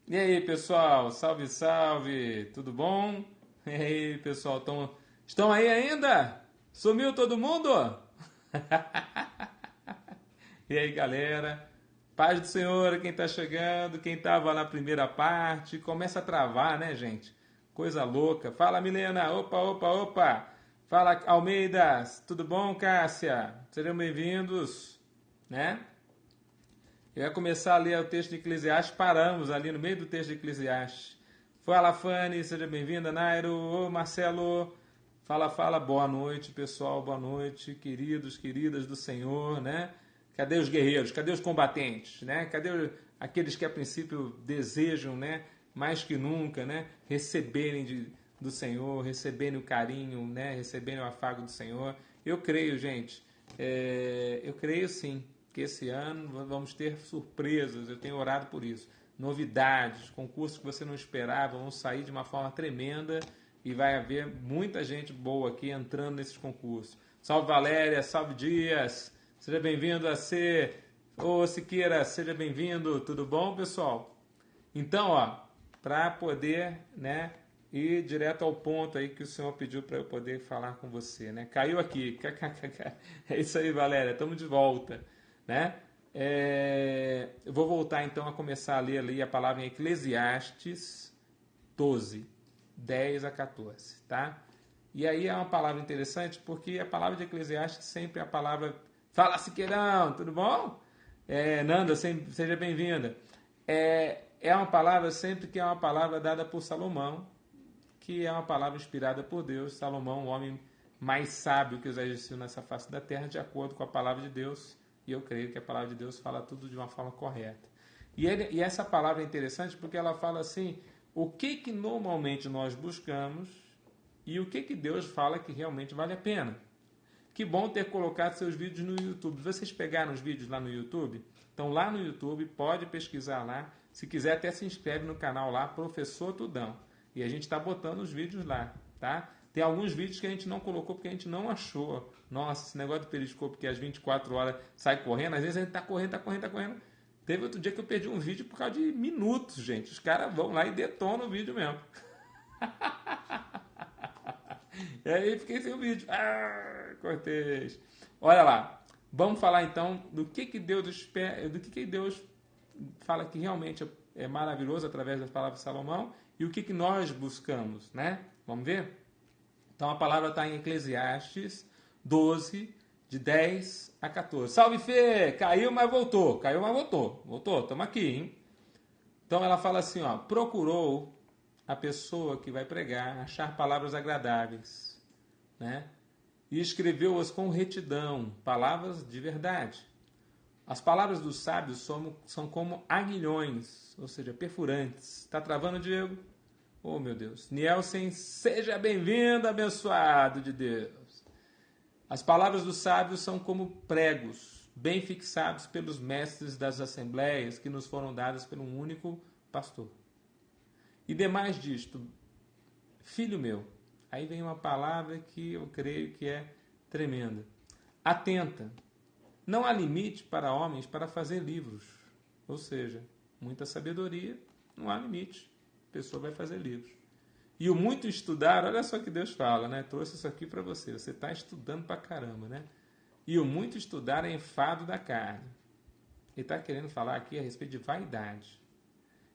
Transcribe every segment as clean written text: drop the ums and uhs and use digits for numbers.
E aí, pessoal? Salve, salve! Tudo bom? E aí, pessoal? Estão aí ainda? Sumiu todo mundo? E aí, galera? Paz do Senhor, quem tá chegando, quem tava na primeira parte, começa a travar, né, gente? Coisa louca. Fala, Milena. Opa, opa, opa. Fala, Almeida. Tudo bom, Cássia? Sejam bem-vindos, né? Eu ia começar a ler o texto de Eclesiastes, paramos ali no meio do texto de Eclesiastes. Fala, Fanny, seja bem-vinda, Nairo. Ô, Marcelo. Fala, fala, boa noite, pessoal, boa noite, queridos, queridas do Senhor, né? Cadê os guerreiros? Cadê os combatentes, né? Cadê aqueles que a princípio desejam, né, mais que nunca, né, receberem do Senhor, receberem o carinho, né, receberem o afago do Senhor? Eu creio, gente, eu creio sim que esse ano vamos ter surpresas, eu tenho orado por isso. Novidades, concursos que você não esperava, vão sair de uma forma tremenda e vai haver muita gente boa aqui entrando nesses concursos. Salve Valéria, salve Dias, seja bem-vindo a ser. Ô Siqueira, seja bem-vindo, tudo bom, pessoal? Então, ó, para poder, né, ir direto ao ponto aí que o senhor pediu para eu poder falar com você, né? Caiu aqui, é isso aí, Valéria, estamos de volta, né? Eu vou voltar então a começar a ler ali a palavra em Eclesiastes 12, 10 a 14, tá? E aí é uma palavra interessante porque a palavra de Eclesiastes sempre é a palavra. Fala, Siqueirão, tudo bom? Nanda, seja bem-vinda. É uma palavra sempre que é uma palavra dada por Salomão, que é uma palavra inspirada por Deus. Salomão, o homem mais sábio que já existiu nessa face da terra, de acordo com a palavra de Deus. E eu creio que a palavra de Deus fala tudo de uma forma correta. E essa palavra é interessante porque ela fala assim: o que normalmente nós buscamos e o que Deus fala que realmente vale a pena. Que bom ter colocado seus vídeos no YouTube. Vocês pegaram os vídeos lá no YouTube? Então lá no YouTube, pode pesquisar lá. Se quiser, até se inscreve no canal lá, Professor Tudão. E a gente está botando os vídeos lá, tá? Tem alguns vídeos que a gente não colocou porque a gente não achou. Nossa, esse negócio do periscope que às 24 horas sai correndo, às vezes a gente tá correndo. Teve outro dia que eu perdi um vídeo por causa de minutos, gente. Os caras vão lá e detonam o vídeo mesmo. E aí fiquei sem o vídeo. Cortei. Olha lá. Vamos falar então do que Deus espera, do que Deus fala que realmente é maravilhoso através das palavras de Salomão e o que nós buscamos, né? Vamos ver? Então a palavra está em Eclesiastes 12, de 10 a 14. Salve, Fê! Caiu, mas voltou. Caiu, mas voltou. Voltou, estamos aqui, hein? Então ela fala assim, ó. Procurou a pessoa que vai pregar achar palavras agradáveis, né? E escreveu-as com retidão, palavras de verdade. As palavras dos sábios são como aguilhões, ou seja, perfurantes. Está travando, Diego? Oh, meu Deus. Nielsen, seja bem-vindo, abençoado de Deus. As palavras dos sábios são como pregos, bem fixados pelos mestres das assembleias que nos foram dadas por um único pastor. E demais disto, filho meu, aí vem uma palavra que eu creio que é tremenda. Atenta, não há limite para homens para fazer livros. Ou seja, muita sabedoria, não há limite. A pessoa vai fazer livros. E o muito estudar, olha só o que Deus fala, né? Trouxe isso aqui para você. Você está estudando para caramba, né? E o muito estudar é enfado da carne. Ele está querendo falar aqui a respeito de vaidade.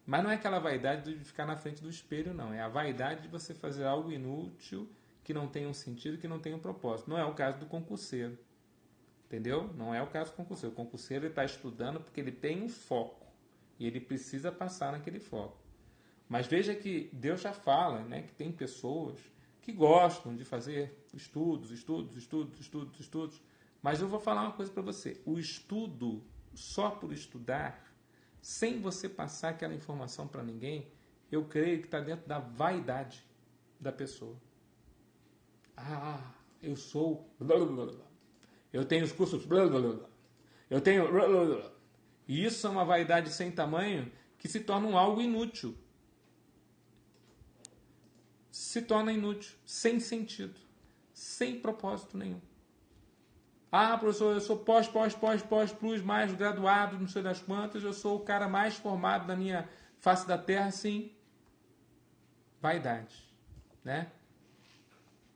Mas não é aquela vaidade de ficar na frente do espelho, não. É a vaidade de você fazer algo inútil, que não tem um sentido, que não tem um propósito. Não é o caso do concurseiro. Entendeu? Não é o caso do concurseiro. O concurseiro está estudando porque ele tem um foco. E ele precisa passar naquele foco. Mas veja que Deus já fala, né, que tem pessoas que gostam de fazer estudos. Mas eu vou falar uma coisa para você. O estudo, só por estudar, sem você passar aquela informação para ninguém, eu creio que está dentro da vaidade da pessoa. Eu sou... Eu tenho os cursos... Eu tenho... E isso é uma vaidade sem tamanho que se torna um algo inútil. Se torna inútil, sem sentido, sem propósito nenhum. Professor, eu sou plus, mais graduado, não sei das quantas, eu sou o cara mais formado Face da terra, sim. Vaidade, né?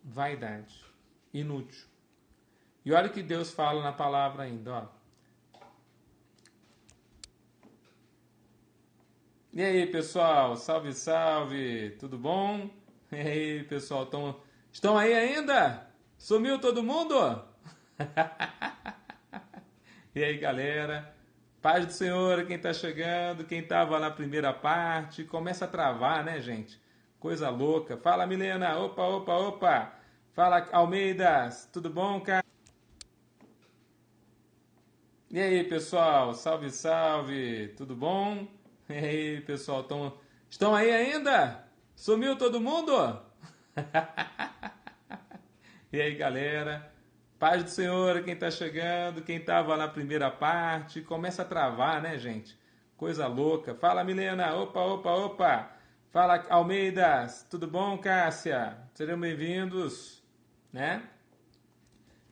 Vaidade. Inútil. E olha o que Deus fala na palavra ainda, ó. E aí, pessoal? Salve, salve! Tudo bom? E aí, pessoal? Estão aí ainda? Sumiu todo mundo? E aí, galera? Paz do Senhor, quem está chegando, quem estava na primeira parte, começa a travar, né, gente? Coisa louca. Fala, Milena. Opa, opa, opa. Fala, Almeidas. Tudo bom, cara? E aí, pessoal? Salve, salve. Tudo bom? E aí, pessoal? Estão aí ainda? Sumiu todo mundo? E aí, galera? Paz do Senhor, quem está chegando, quem estava na primeira parte, começa a travar, né, gente? Coisa louca. Fala, Milena. Opa, opa, opa. Fala, Almeidas. Tudo bom, Cássia? Sejam bem-vindos, né?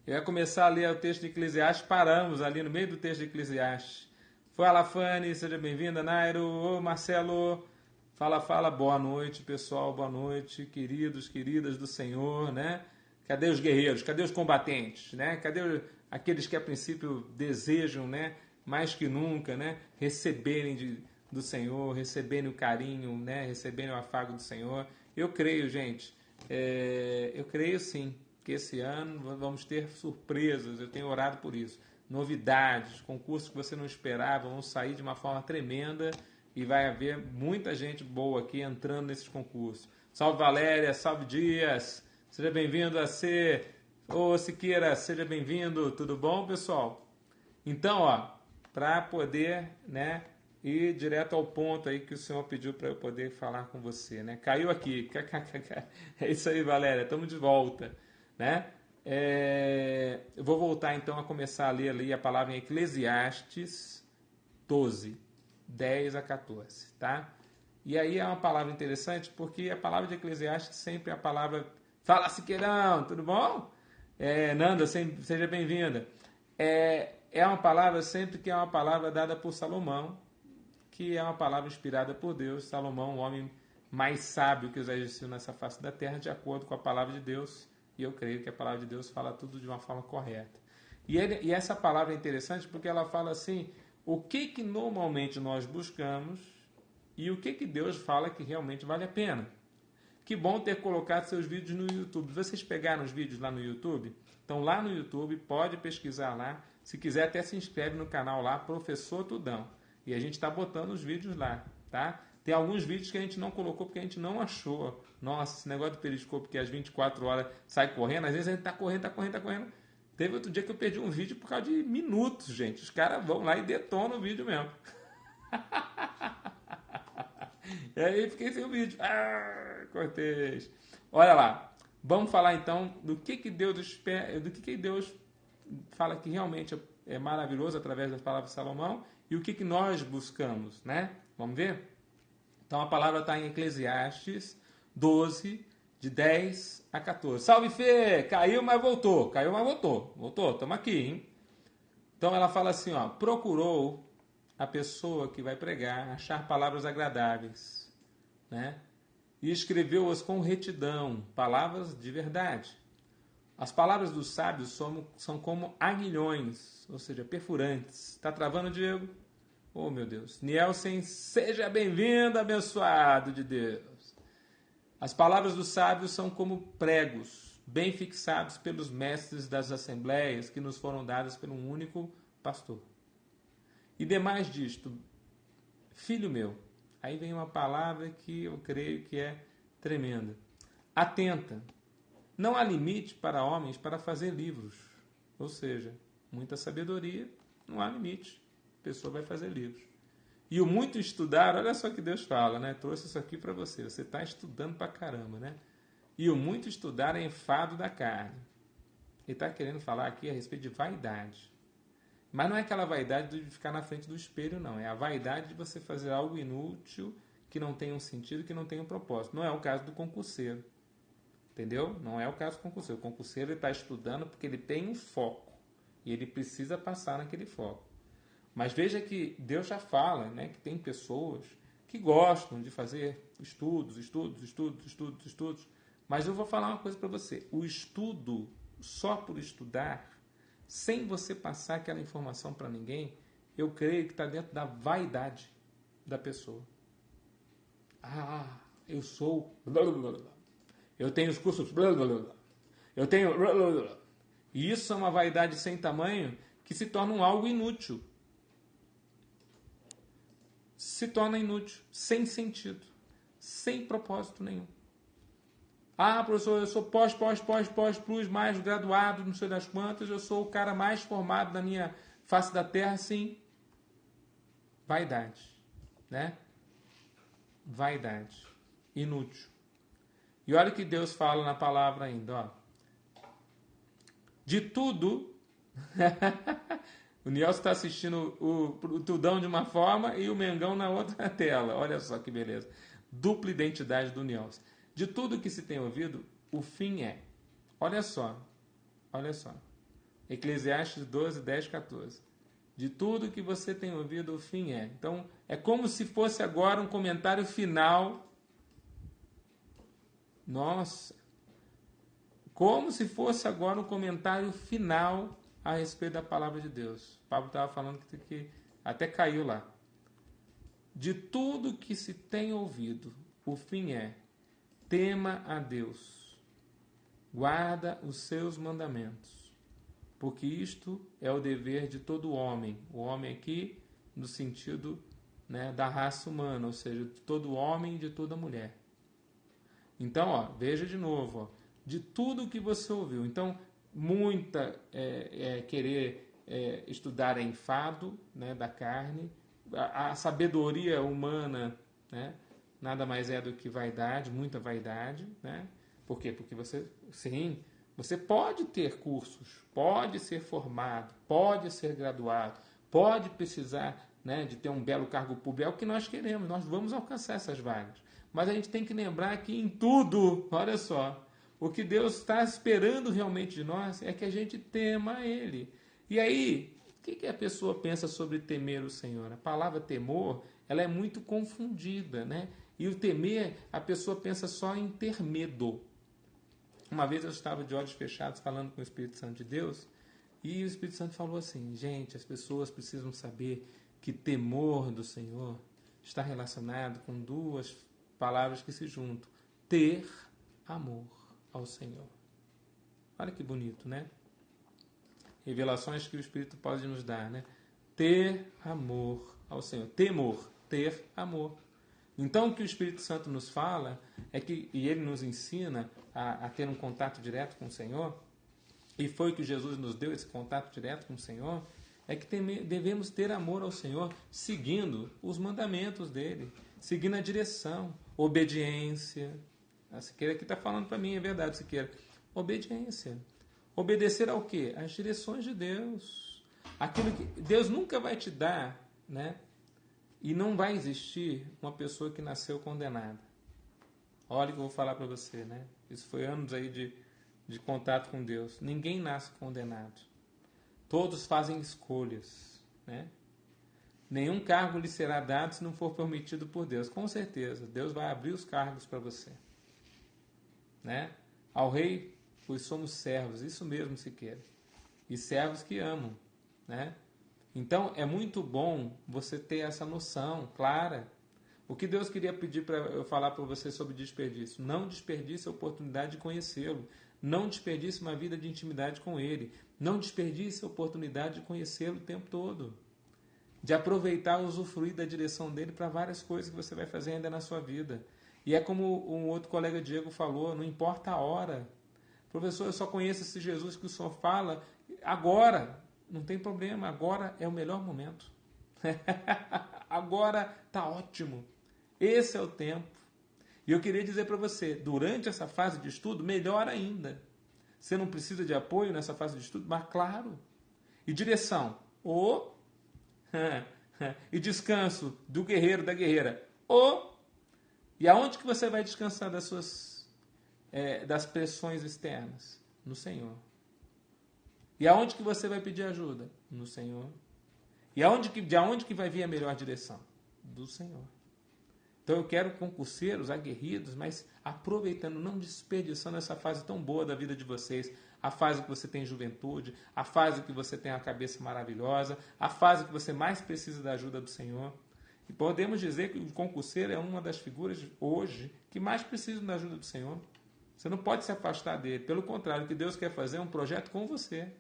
Eu ia começar a ler o texto de Eclesiastes, paramos ali no meio do texto de Eclesiastes. Fala, Fanny, seja bem-vinda, Nairo. Ô, Marcelo. Fala, fala. Boa noite, pessoal. Boa noite, queridos, queridas do Senhor, né? Cadê os guerreiros? Cadê os combatentes? Né? Cadê aqueles que a princípio desejam, né, mais que nunca, né, receberem do Senhor, receberem o carinho, né, receberem o afago do Senhor? Eu creio, gente, eu creio sim, que esse ano vamos ter surpresas, eu tenho orado por isso. Novidades, concursos que você não esperava, vão sair de uma forma tremenda e vai haver muita gente boa aqui entrando nesses concursos. Salve Valéria, salve Dias! Seja bem-vindo a ser... Ô, Siqueira, seja bem-vindo. Tudo bom, pessoal? Então, ó, para poder, né, ir direto ao ponto aí que o senhor pediu para eu poder falar com você, né? Caiu aqui. É isso aí, Valéria. Estamos de volta, né? Eu vou voltar, então, a começar a ler ali a palavra em Eclesiastes 12, 10 a 14, tá? E aí é uma palavra interessante porque a palavra de Eclesiastes sempre é a palavra... Fala, Siqueirão, tudo bom? Nanda, seja bem-vinda. É uma palavra sempre que é uma palavra dada por Salomão, que é uma palavra inspirada por Deus. Salomão, o homem mais sábio que já existiu nessa face da terra, de acordo com a palavra de Deus. E eu creio que a palavra de Deus fala tudo de uma forma correta. E essa palavra é interessante porque ela fala assim, o que normalmente nós buscamos e o que Deus fala que realmente vale a pena. Que bom ter colocado seus vídeos no YouTube. Vocês pegaram os vídeos lá no YouTube? Então lá no YouTube, pode pesquisar lá. Se quiser, até se inscreve no canal lá, Professor Tudão. E a gente está botando os vídeos lá, tá? Tem alguns vídeos que a gente não colocou porque a gente não achou. Nossa, esse negócio do periscope que às 24 horas sai correndo, às vezes a gente tá correndo. Teve outro dia que eu perdi um vídeo por causa de minutos, gente. Os caras vão lá e detonam o vídeo mesmo. E aí fiquei sem o vídeo. Cortês. Olha lá. Vamos falar então do que Deus espera, do que Deus fala que realmente é maravilhoso através das palavras de Salomão e o que nós buscamos, né? Vamos ver? Então a palavra está em Eclesiastes 12, de 10 a 14. Salve, Fê! Caiu, mas voltou. Voltou, estamos aqui, hein? Então ela fala assim, ó. Procurou a pessoa que vai pregar achar palavras agradáveis, né? E escreveu-as com retidão, palavras de verdade. As palavras dos sábios são como aguilhões, ou seja, perfurantes. Está travando, Diego? Oh, meu Deus. Nielsen, seja bem-vindo, abençoado de Deus. As palavras dos sábios são como pregos, bem fixados pelos mestres das assembleias que nos foram dadas por um único pastor. E demais disto, filho meu, aí vem uma palavra que eu creio que é tremenda. Atenta, não há limite para homens para fazer livros. Ou seja, muita sabedoria, não há limite. A pessoa vai fazer livros. E o muito estudar, olha só que Deus fala, né? Trouxe isso aqui para você. Você está estudando pra caramba, né? E o muito estudar é enfado da carne. Ele está querendo falar aqui a respeito de vaidade. Mas não é aquela vaidade de ficar na frente do espelho, não. É a vaidade de você fazer algo inútil, que não tem um sentido, que não tem um propósito. Não é o caso do concurseiro. Entendeu? Não é o caso do concurseiro. O concurseiro está estudando porque ele tem um foco. E ele precisa passar naquele foco. Mas veja que Deus já fala, né, que tem pessoas que gostam de fazer estudos, mas eu vou falar uma coisa para você. O estudo, só por estudar, sem você passar aquela informação para ninguém, eu creio que está dentro da vaidade da pessoa. Eu sou... Eu tenho os cursos... Eu tenho... E isso é uma vaidade sem tamanho que se torna um algo inútil. Se torna inútil, sem sentido, sem propósito nenhum. Professor, eu sou pós, plus, mais graduado, não sei das quantas, eu sou o cara mais formado na minha face da terra, sim. Vaidade, né? Vaidade, inútil. E olha o que Deus fala na palavra ainda, ó. De tudo, o Nielsen está assistindo o Tudão de uma forma e o Mengão na outra tela. Olha só que beleza. Dupla identidade do Nielsen. De tudo que se tem ouvido, o fim é. Olha só. Eclesiastes 12, 10, 14. De tudo que você tem ouvido, o fim é. Então, é como se fosse agora um comentário final. Nossa. Como se fosse agora um comentário final a respeito da palavra de Deus. O Pablo estava falando que até caiu lá. De tudo que se tem ouvido, o fim é: tema a Deus, guarda os seus mandamentos, porque isto é o dever de todo homem. O homem aqui no sentido, né, da raça humana, ou seja, de todo homem e de toda mulher. Então, veja de novo, de tudo que você ouviu. Então, muita querer estudar é enfado, né, da carne. A sabedoria humana, né, nada mais é do que vaidade, muita vaidade, né? Por quê? Porque você pode ter cursos, pode ser formado, pode ser graduado, pode precisar, né, de ter um belo cargo público. É o que nós queremos, nós vamos alcançar essas vagas. Mas a gente tem que lembrar que em tudo, olha só, o que Deus está esperando realmente de nós é que a gente tema Ele. E aí, o que a pessoa pensa sobre temer o Senhor? A palavra temor, ela é muito confundida, né? E o temer, a pessoa pensa só em ter medo. Uma vez eu estava de olhos fechados falando com o Espírito Santo de Deus, e o Espírito Santo falou assim: gente, as pessoas precisam saber que temor do Senhor está relacionado com duas palavras que se juntam: ter amor ao Senhor. Olha que bonito, né? Revelações que o Espírito pode nos dar, né? Ter amor ao Senhor. Temor, ter amor. Então, o que o Espírito Santo nos fala é que, e ele nos ensina a ter um contato direto com o Senhor, e foi que Jesus nos deu esse contato direto com o Senhor, é que devemos ter amor ao Senhor seguindo os mandamentos dele, seguindo a direção, obediência. A Siqueira aqui está falando para mim, é verdade, Siqueira. Obediência. Obedecer ao quê? Às direções de Deus. Aquilo que Deus nunca vai te dar, né? E não vai existir uma pessoa que nasceu condenada. Olha o que eu vou falar para você, né? Isso foi anos aí de contato com Deus. Ninguém nasce condenado. Todos fazem escolhas, né? Nenhum cargo lhe será dado se não for permitido por Deus. Com certeza, Deus vai abrir os cargos para você, né? Ao rei, pois somos servos, isso mesmo, Siqueira. E servos que amam, né? Então, é muito bom você ter essa noção clara. O que Deus queria pedir para eu falar para você sobre desperdício? Não desperdice a oportunidade de conhecê-lo. Não desperdice uma vida de intimidade com Ele. Não desperdice a oportunidade de conhecê-lo o tempo todo. De aproveitar, usufruir da direção dele para várias coisas que você vai fazer ainda na sua vida. E é como um outro colega Diego falou, não importa a hora. Professor, eu só conheço esse Jesus que o senhor fala agora. Não tem problema, agora é o melhor momento. Agora está ótimo. Esse é o tempo. E eu queria dizer para você, durante essa fase de estudo, melhor ainda. Você não precisa de apoio nessa fase de estudo, mas claro. E direção. E descanso do guerreiro, da guerreira. E aonde que você vai descansar das pressões externas? No Senhor. E aonde que você vai pedir ajuda? No Senhor. E de onde que vai vir a melhor direção? Do Senhor. Então eu quero concurseiros aguerridos, mas aproveitando, não desperdiçando essa fase tão boa da vida de vocês, a fase que você tem juventude, a fase que você tem a cabeça maravilhosa, a fase que você mais precisa da ajuda do Senhor. E podemos dizer que o concurseiro é uma das figuras hoje que mais precisam da ajuda do Senhor. Você não pode se afastar dele. Pelo contrário, o que Deus quer fazer é um projeto com você.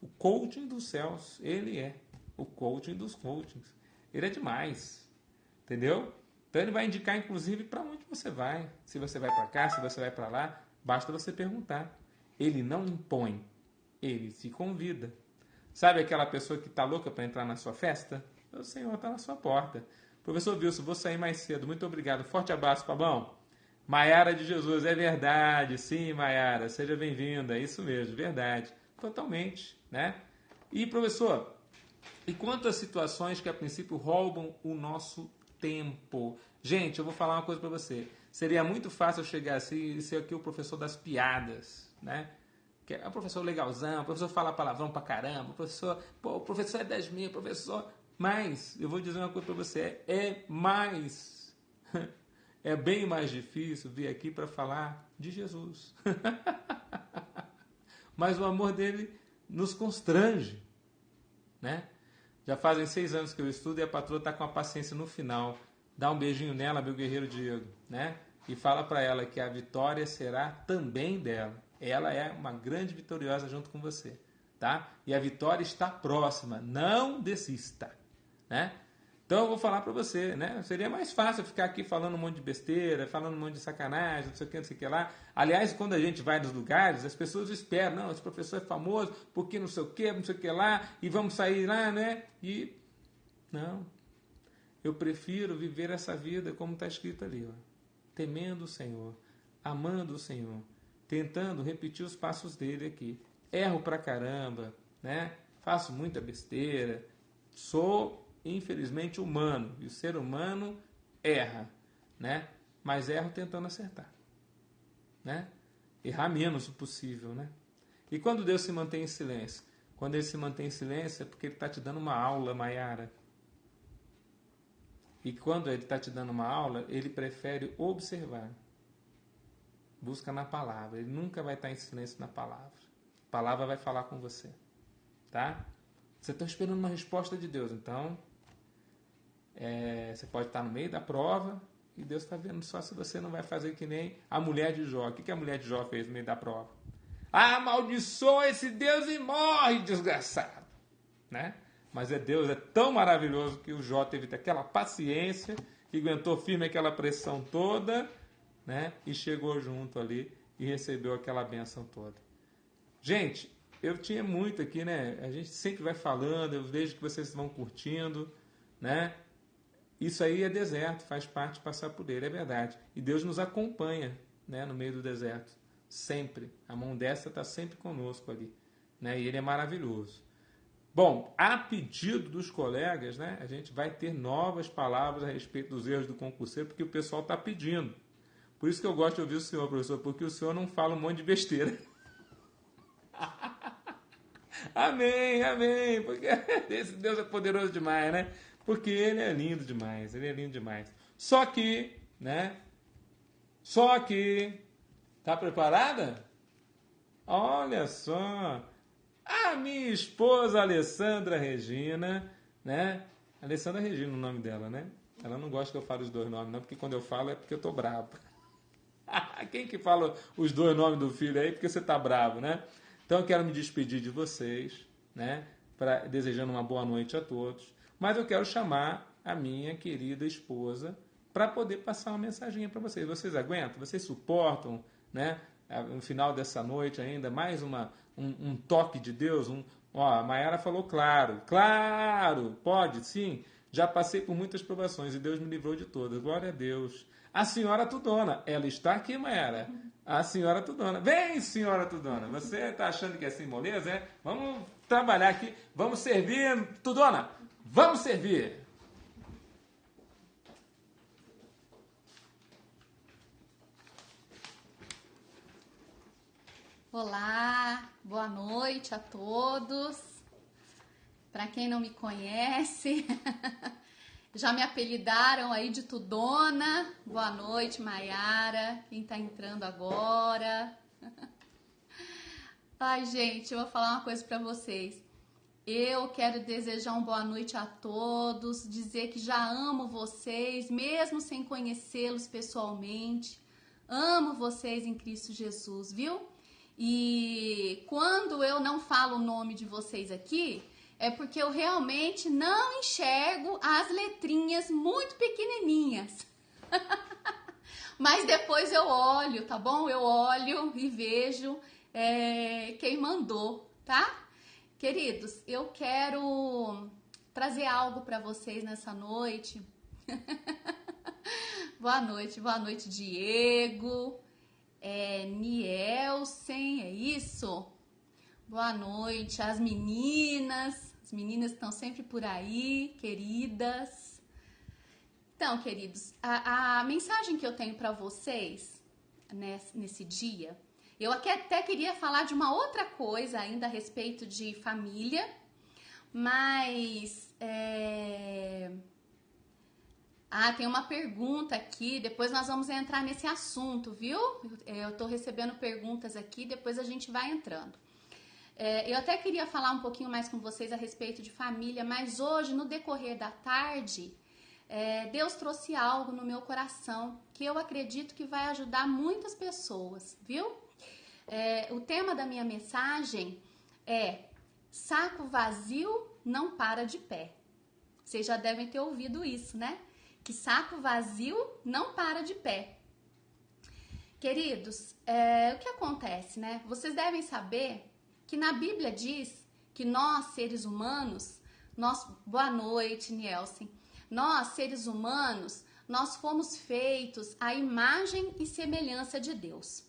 O coaching dos céus, ele é o coaching dos coachings. Ele é demais. Entendeu? Então ele vai indicar, inclusive, para onde você vai. Se você vai para cá, se você vai para lá, basta você perguntar. Ele não impõe, ele se convida. Sabe aquela pessoa que está louca para entrar na sua festa? O Senhor está na sua porta. Professor Wilson, vou sair mais cedo. Muito obrigado. Forte abraço, Pabão. Maiara de Jesus, é verdade. Sim, Maiara, seja bem-vinda. É isso mesmo, verdade. Totalmente, né? E, professor, e quantas situações que a princípio roubam o nosso tempo? Gente, eu vou falar uma coisa para você. Seria muito fácil eu chegar assim e ser aqui o professor das piadas, né? Que é o professor legalzão, o professor fala palavrão pra caramba, o professor é 10 mil, professor... Mas, eu vou dizer uma coisa para você, é bem mais difícil vir aqui para falar de Jesus. Mas o amor dele nos constrange, né? Já fazem 6 anos que eu estudo e a patroa está com a paciência no final. Dá um beijinho nela, meu guerreiro Diego, né? E fala para ela que a vitória será também dela. Ela é uma grande vitoriosa junto com você, tá? E a vitória está próxima. Não desista, né? Então eu vou falar para você, né? Seria mais fácil eu ficar aqui falando um monte de besteira, falando um monte de sacanagem, não sei o que, não sei o que lá. Aliás, quando a gente vai nos lugares, as pessoas esperam, não, esse professor é famoso, porque não sei o que, não sei o que lá, e vamos sair lá, né? E não. Eu prefiro viver essa vida como está escrito ali, ó. Temendo o Senhor, amando o Senhor, tentando repetir os passos dele aqui. Erro pra caramba, né? Faço muita besteira. Sou, infelizmente, humano. E o ser humano erra, né? Mas erro tentando acertar, né? Errar menos o possível, né? E quando Deus se mantém em silêncio? Quando ele se mantém em silêncio é porque ele está te dando uma aula, Maiara. E quando ele está te dando uma aula, ele prefere observar. Busca na palavra. Ele nunca vai estar em silêncio na palavra. A palavra vai falar com você, tá? Você está esperando uma resposta de Deus, então você pode estar no meio da prova e Deus está vendo só se você não vai fazer que nem a mulher de Jó. O que a mulher de Jó fez no meio da prova? Ah, amaldiçoa esse Deus e morre, desgraçado, né? Mas Deus é tão maravilhoso que o Jó teve aquela paciência, que aguentou firme aquela pressão toda, né? E chegou junto ali e recebeu aquela bênção toda. Gente, eu tinha muito aqui, né? A gente sempre vai falando, eu vejo que vocês vão curtindo, né? Isso aí é deserto, faz parte de passar por ele, é verdade. E Deus nos acompanha, né, no meio do deserto, sempre. A mão destra está sempre conosco ali, né? E ele é maravilhoso. Bom, a pedido dos colegas, né, a gente vai ter novas palavras a respeito dos erros do concurseiro, porque o pessoal está pedindo. Por isso que eu gosto de ouvir o senhor, professor, porque o senhor não fala um monte de besteira. Amém, amém, porque esse Deus é poderoso demais, né? Porque ele é lindo demais, ele é lindo demais. Só que, né? Tá preparada? Olha só, a minha esposa Alessandra Regina, né? Alessandra Regina o nome dela, né? Ela não gosta que eu fale os dois nomes, não, porque quando eu falo é porque eu tô bravo. Quem que fala os dois nomes do filho aí porque você tá bravo, né? Então eu quero me despedir de vocês, né? Desejando uma boa noite a todos. Mas eu quero chamar a minha querida esposa para poder passar uma mensaginha para vocês. Vocês aguentam? Vocês suportam, né? No final dessa noite ainda, mais um toque de Deus. A Maiara falou claro, pode, sim. Já passei por muitas provações e Deus me livrou de todas. Glória a Deus. A senhora Tudona, ela está aqui, Maiara. A senhora Tudona. Vem, senhora Tudona. Você está achando que é assim, moleza, é? Vamos trabalhar aqui. Vamos servir. Tudona, vamos servir. Olá, boa noite a todos. Para quem não me conhece, Já me apelidaram aí de Tudona. Boa noite, Maiara. Quem tá entrando agora? Ai, gente, eu vou falar uma coisa pra vocês. Eu quero desejar uma boa noite a todos, dizer que já amo vocês, mesmo sem conhecê-los pessoalmente. Amo vocês em Cristo Jesus, viu? E quando eu não falo o nome de vocês aqui, é porque eu realmente não enxergo as letrinhas muito pequenininhas. Mas depois eu olho, tá bom? Eu olho e vejo quem mandou, tá? Queridos, eu quero trazer algo para vocês nessa noite. Boa noite, Diego, Nielsen, é isso? Boa noite, as meninas estão sempre por aí, queridas. Então, queridos, a mensagem que eu tenho para vocês nesse dia, eu até queria falar de uma outra coisa ainda a respeito de família, mas tem uma pergunta aqui, depois nós vamos entrar nesse assunto, viu? Eu tô recebendo perguntas aqui, depois a gente vai entrando. Eu até queria falar um pouquinho mais com vocês a respeito de família, mas hoje, no decorrer da tarde, Deus trouxe algo no meu coração que eu acredito que vai ajudar muitas pessoas, viu? O tema da minha mensagem é saco vazio não para de pé. Vocês já devem ter ouvido isso, né? Que saco vazio não para de pé. Queridos, o que acontece, né? Vocês devem saber que na Bíblia diz que nós, seres humanos, boa noite, Nielsen, nós, seres humanos, nós fomos feitos à imagem e semelhança de Deus.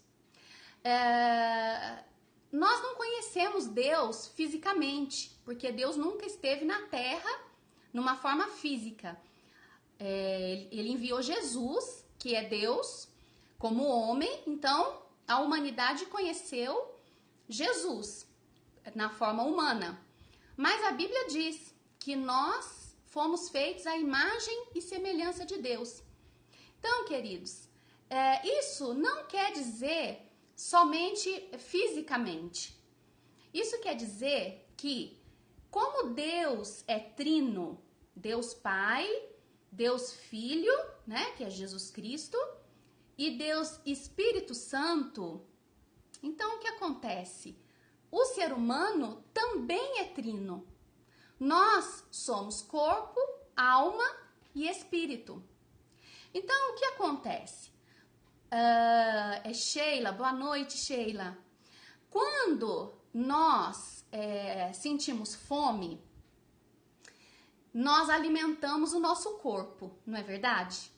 Nós não conhecemos Deus fisicamente, porque Deus nunca esteve na Terra numa forma física. Ele enviou Jesus, que é Deus, como homem, então a humanidade conheceu Jesus na forma humana. Mas a Bíblia diz que nós fomos feitos à imagem e semelhança de Deus. Então, queridos, isso não quer dizer somente fisicamente. Isso quer dizer que, como Deus é trino, Deus Pai, Deus Filho, né, que é Jesus Cristo, e Deus Espírito Santo, então o que acontece? O ser humano também é trino. Nós somos corpo, alma e espírito. Então, o que acontece? Sheila, boa noite, Sheila. Quando nós sentimos fome, nós alimentamos o nosso corpo, não é verdade?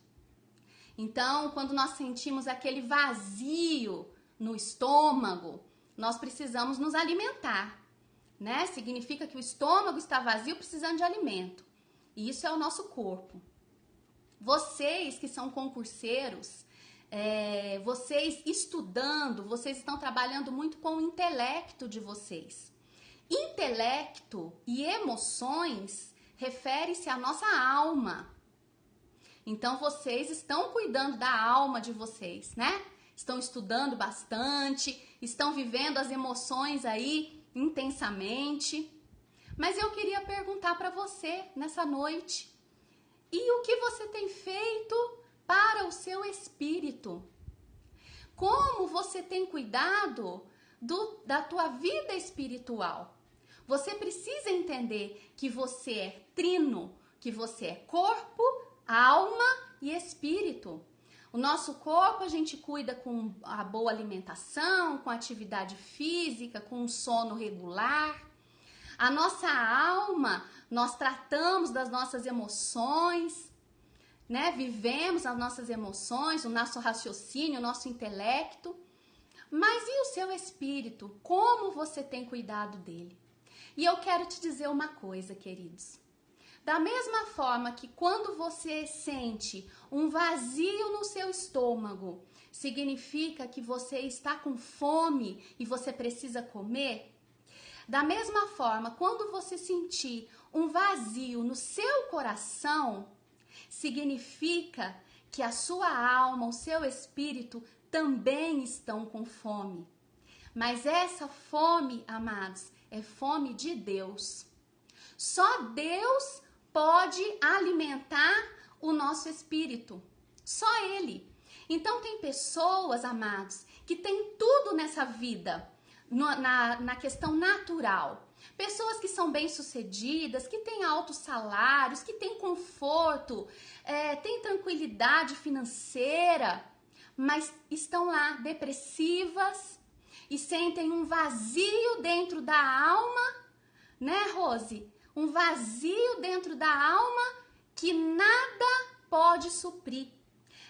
Então, quando nós sentimos aquele vazio no estômago, nós precisamos nos alimentar, né? Significa que o estômago está vazio precisando de alimento. E isso é o nosso corpo. Vocês que são concurseiros, vocês estudando, vocês estão trabalhando muito com o intelecto de vocês. Intelecto e emoções refere-se à nossa alma. Então, vocês estão cuidando da alma de vocês, né? Estão estudando bastante, estão vivendo as emoções aí intensamente. Mas eu queria perguntar para você nessa noite, e o que você tem feito para o seu espírito? Como você tem cuidado da tua vida espiritual? Você precisa entender que você é trino, que você é corpo, alma e espírito. O nosso corpo a gente cuida com a boa alimentação, com atividade física, com um sono regular. A nossa alma, nós tratamos das nossas emoções, né? Vivemos as nossas emoções, o nosso raciocínio, o nosso intelecto. Mas e o seu espírito? Como você tem cuidado dele? E eu quero te dizer uma coisa, queridos. Da mesma forma que quando você sente um vazio no seu estômago, significa que você está com fome e você precisa comer. Da mesma forma, quando você sentir um vazio no seu coração, significa que a sua alma, o seu espírito também estão com fome. Mas essa fome, amados, é fome de Deus. Só Deus pode alimentar o nosso espírito. Só Ele. Então tem pessoas, amados, que têm tudo nessa vida, na questão natural. Pessoas que são bem-sucedidas, que têm altos salários, que têm conforto, têm tranquilidade financeira, mas estão lá depressivas e sentem um vazio dentro da alma, né, Rose? Um vazio dentro da alma que nada pode suprir.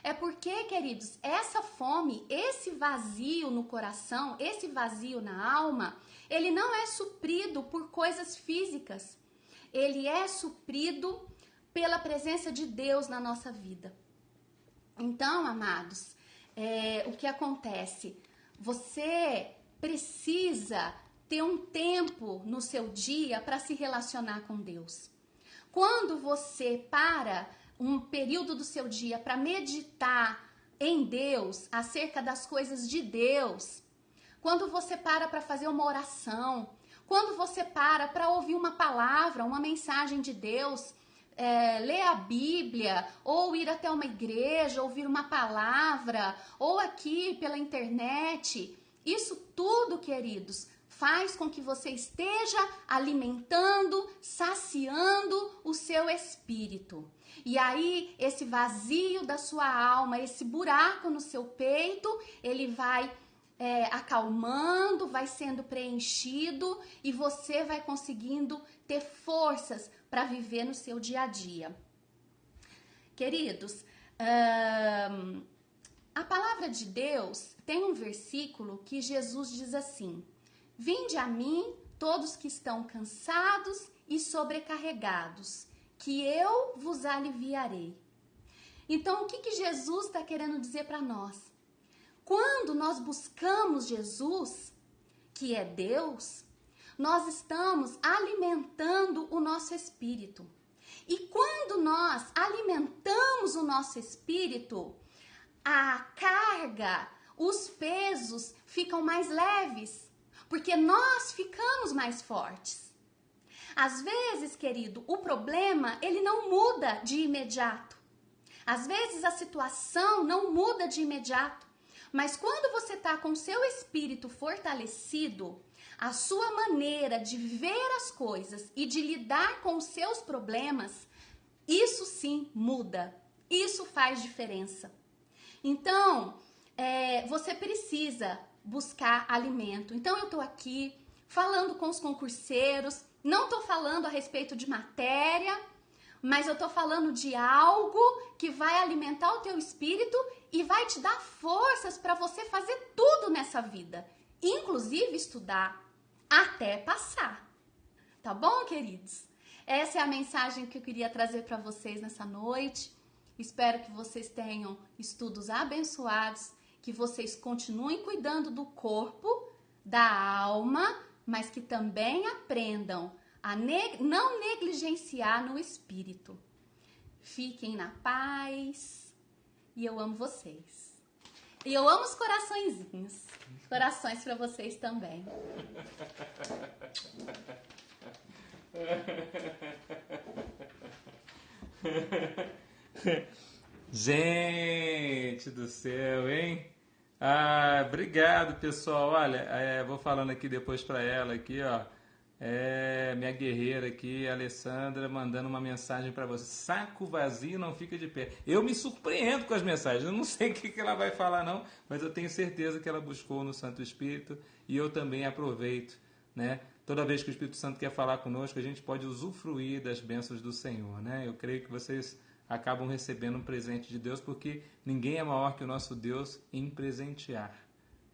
É porque, queridos, essa fome, esse vazio no coração, esse vazio na alma, ele não é suprido por coisas físicas. Ele é suprido pela presença de Deus na nossa vida. Então, amados, o que acontece? Você precisa ter um tempo no seu dia para se relacionar com Deus. Quando você para um período do seu dia para meditar em Deus, acerca das coisas de Deus, quando você para fazer uma oração, quando você para ouvir uma palavra, uma mensagem de Deus, ler a Bíblia, ou ir até uma igreja, ouvir uma palavra, ou aqui pela internet, isso tudo, queridos, faz com que você esteja alimentando, saciando o seu espírito. E aí, esse vazio da sua alma, esse buraco no seu peito, ele vai acalmando, vai sendo preenchido e você vai conseguindo ter forças para viver no seu dia a dia. Queridos, a palavra de Deus tem um versículo que Jesus diz assim: vinde a mim, todos que estão cansados e sobrecarregados, que eu vos aliviarei. Então, o que Jesus está querendo dizer para nós? Quando nós buscamos Jesus, que é Deus, nós estamos alimentando o nosso espírito. E quando nós alimentamos o nosso espírito, a carga, os pesos ficam mais leves, porque nós ficamos mais fortes. Às vezes, querido, o problema, ele não muda de imediato. Às vezes a situação não muda de imediato. Mas quando você está com o seu espírito fortalecido, a sua maneira de ver as coisas e de lidar com os seus problemas, isso sim muda. Isso faz diferença. Então, você precisa buscar alimento. Então, eu estou aqui falando com os concurseiros, não estou falando a respeito de matéria, mas eu estou falando de algo que vai alimentar o teu espírito e vai te dar forças para você fazer tudo nessa vida, inclusive estudar até passar. Tá bom, queridos? Essa é a mensagem que eu queria trazer para vocês nessa noite. Espero que vocês tenham estudos abençoados, que vocês continuem cuidando do corpo, da alma, mas que também aprendam a não negligenciar no espírito. Fiquem na paz e eu amo vocês. E eu amo os coraçõezinhos. Corações para vocês também. Gente do céu, hein? Obrigado, pessoal. Olha, vou falando aqui depois para ela aqui, ó. Minha guerreira aqui, Alessandra, mandando uma mensagem para você. Saco vazio não fica de pé. Eu me surpreendo com as mensagens. Eu não sei o que ela vai falar não, mas eu tenho certeza que ela buscou no Santo Espírito e eu também aproveito, né? Toda vez que o Espírito Santo quer falar conosco, a gente pode usufruir das bênçãos do Senhor, né? Eu creio que vocês acabam recebendo um presente de Deus, porque ninguém é maior que o nosso Deus em presentear,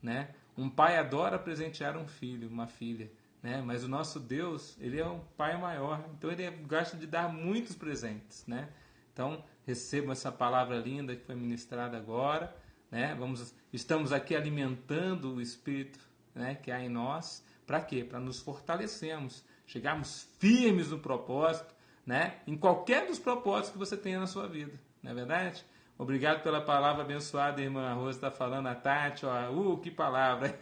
né? Um pai adora presentear um filho, uma filha, né? Mas o nosso Deus, ele é um pai maior, então ele gosta de dar muitos presentes, né? Então, recebam essa palavra linda que foi ministrada agora, né? Estamos aqui alimentando o Espírito, né, que há em nós. Para quê? Para nos fortalecermos, chegarmos firmes no propósito, né? Em qualquer dos propósitos que você tenha na sua vida, não é verdade? Obrigado pela palavra abençoada, irmã Rosa está falando, a Tati, ó, que palavra!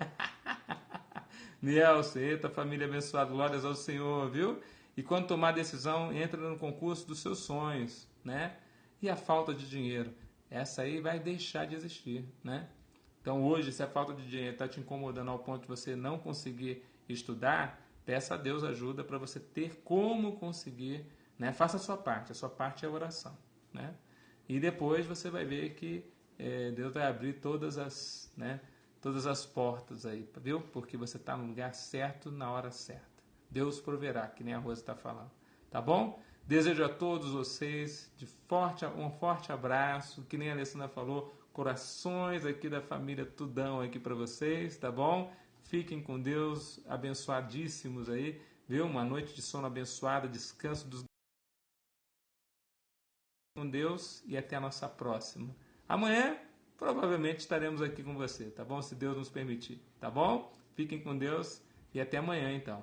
Nelson, eita, família abençoada, glórias ao Senhor, viu? E quando tomar a decisão, entra no concurso dos seus sonhos, né? E a falta de dinheiro, essa aí vai deixar de existir, né? Então hoje, se a falta de dinheiro está te incomodando ao ponto de você não conseguir estudar, peça a Deus ajuda para você ter como conseguir, né? Faça a sua parte é a oração, né? E depois você vai ver que Deus vai abrir todas as portas aí, viu? Porque você está no lugar certo, na hora certa. Deus proverá, que nem a Rosa está falando. Tá bom? Desejo a todos vocês um forte abraço, que nem a Alessandra falou, corações aqui da família Tudão aqui para vocês, tá bom? Fiquem com Deus, abençoadíssimos aí, viu? Uma noite de sono abençoada, descanso dos com Deus e até a nossa próxima. Amanhã, provavelmente, estaremos aqui com você, tá bom? Se Deus nos permitir, tá bom? Fiquem com Deus e até amanhã, então.